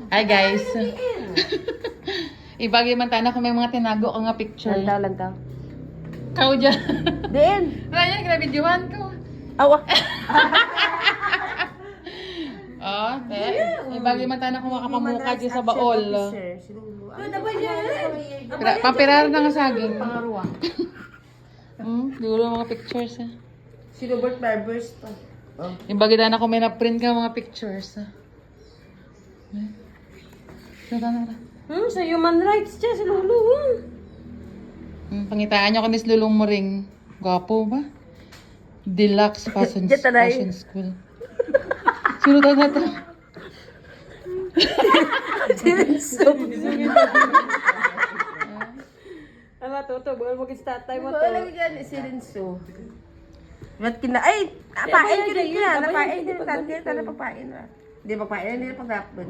Hi guys. Ibagi man tayo na kung may mga tinago ka nga picture. Lantaw. Kau dyan. Din. Ryan, kinabidyohan ko. Awa. Oh, ibagi man tayo na kung makapamuka dyan sa baol. Papirar na nga saging. Pangaruwa. Dulo mga pictures. Si Robert Barbers to. Ibagi tayo na kung may na-print ka mga pictures. Sa human rights siya, si Lulu. Pangitaan nyo ko ni Lulong mo ring. Gwapo ba? Deluxe Fashion School. Sino tayo na to? Sirenso. Ala, toto. Bawal mag-start tayo mo to. Bawal lagi gan, Sirenso. Ba't kina... Ay! Napain ko rin yan. Napain ko rin. Tanda na papain na. Hindi papain. Hindi na pag-rapon.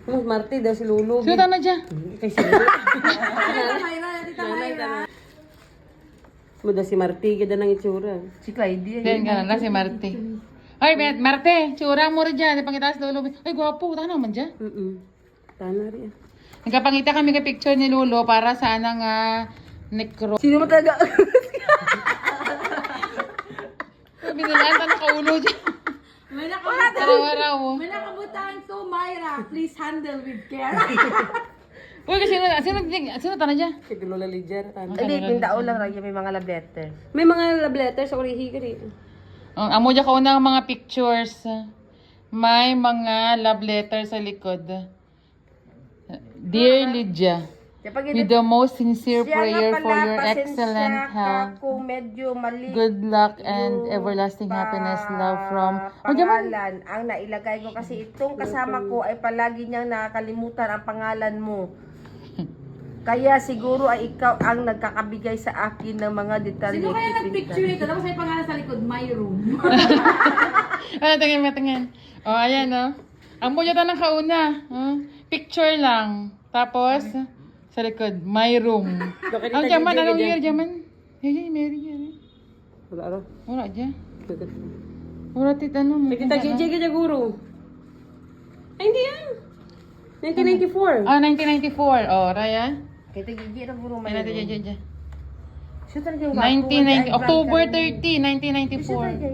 Marty daw si Lulu. Sino tayo na dyan? Kay si Lulu. Tita Mayra. Muda si Marty. Ganda ng itsura. Si Clyde. Then ka na si Marte. Ay, Marte, tsura mo rin dyan. Ipangita sa Lolo. Ay, gwapo. Tana naman dyan. Tana rin. Nagkapangita kami ka picture ni Lolo para sa anang necro. Sino mo talaga? Binilaan ta nakaulo dyan. May nakabutan. Araw-araw. May nakabutan to Myra. Please handle with care. Uy, kasi sino tana dyan? Si Lola Lidia. Hindi, pindao lang rin. May mga love letter. May mga love letters sa urihi ka rin. Amo dyan kauna ang mga pictures. May mga love letter sa likod. Dear Lydia, with the most sincere prayer for your excellent health, Kung medyo mali. good luck and everlasting happiness, love from... Pangalan ang nailagay ko kasi itong kasama ko ay palagi niyang nakakalimutan ang pangalan mo. Kaya siguro ay ikaw ang nagkakabigay sa akin ng mga detalye. Sino kaya nag-picture ito? Tapos may pangalan sa likod, my room. Tingin. O, ayan o. Ang buya ta ng kauna. Picture lang. Tapos, sa likod, my room. Ang jaman, anong year jaman? Yan, meron yan. Wala aro. Wala dyan. Wala ano mo. Kita JJ ka dyan, guru. Ay, hindi yan. 1994. 1994. Oh, Raya. Kita gigi na puro may. Ay, natin dyan. Siya talagang 1990, October 30, 1994. talaga.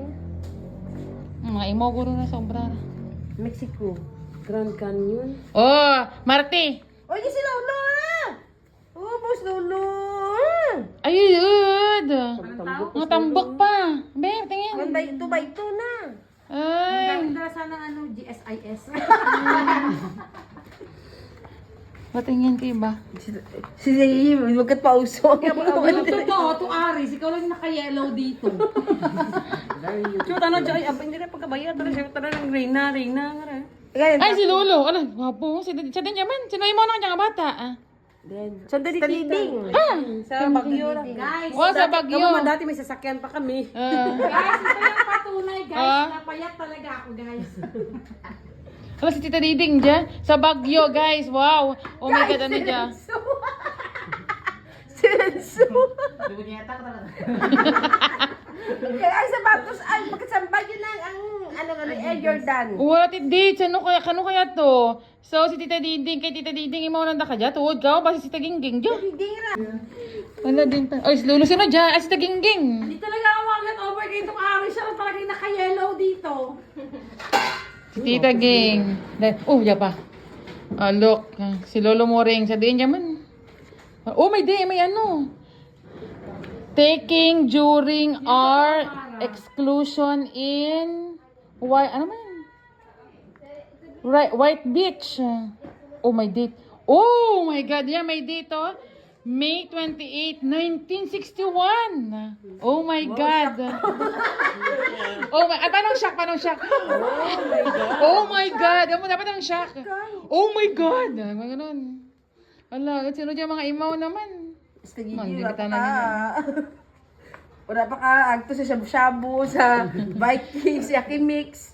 Mga imo guro na sobra. Mexico. Grand Canyon. Oh, Marty. Oy, si Lolo ah! Oh, boss Lolo! Ayun. Mga tambok pa. Be, tingin. Ganda ito ba ito na? Ay. Ganda sana GSIS. Patingin ka ba? Si Zay, magkat pauso. Totoo, to Aris. Ikaw lang naka-yellow dito. Cute, ano dyan? Ay, hindi na pagkabayad. Siya talagang Reyna nga rin. Ay, si Lolo. Ano, wapo. Siya din yaman. Sino mo na kanyang bata. Sandali ding. Sa Baguio. Guys, Oh, sa Bagyo. Kamo dati may sasakyan pa kami. guys, ito yung patunay, guys. Ah. Napayat talaga ako, guys. Ano si Tita Diding dyan? Sa Bagyo, guys. Wow. Oh my God, ano dyan? Silenso. Kaya ang sapatos ay magkasambag yun lang ang Air Jordan. What it did? Kano kaya to? So, si Tita Diding, kay Tita Diding, imo nanda ka dyan. Tuwod ka, basi si Tita Gingging dyan. Hindi nga. Wala din pa. Ay, si Lolo, sino dyan? Ay, si Tita Gingging. Hindi talaga ako magnet over kay itong Aris. Siya lang talagang naka-yellow dito. Si Tita Ging. Oh, ya pa. Look. Si Lolo Moring. Sa diin yaman. Oh, may ano. Taking during our exclusion in... Ano man? White Beach. Oh, my date. Oh, my God. Yeah, may date, oh. May 28, 1961. Oh my God. Oh my, paano shock? Oh my God. Ano dapat ang shock? Oh my God. Ganun. Ala, sino dyan mga imaw naman? Hindi kita na wala pa ka agto sa shabu-shabu, sa Vikings, sa Mix.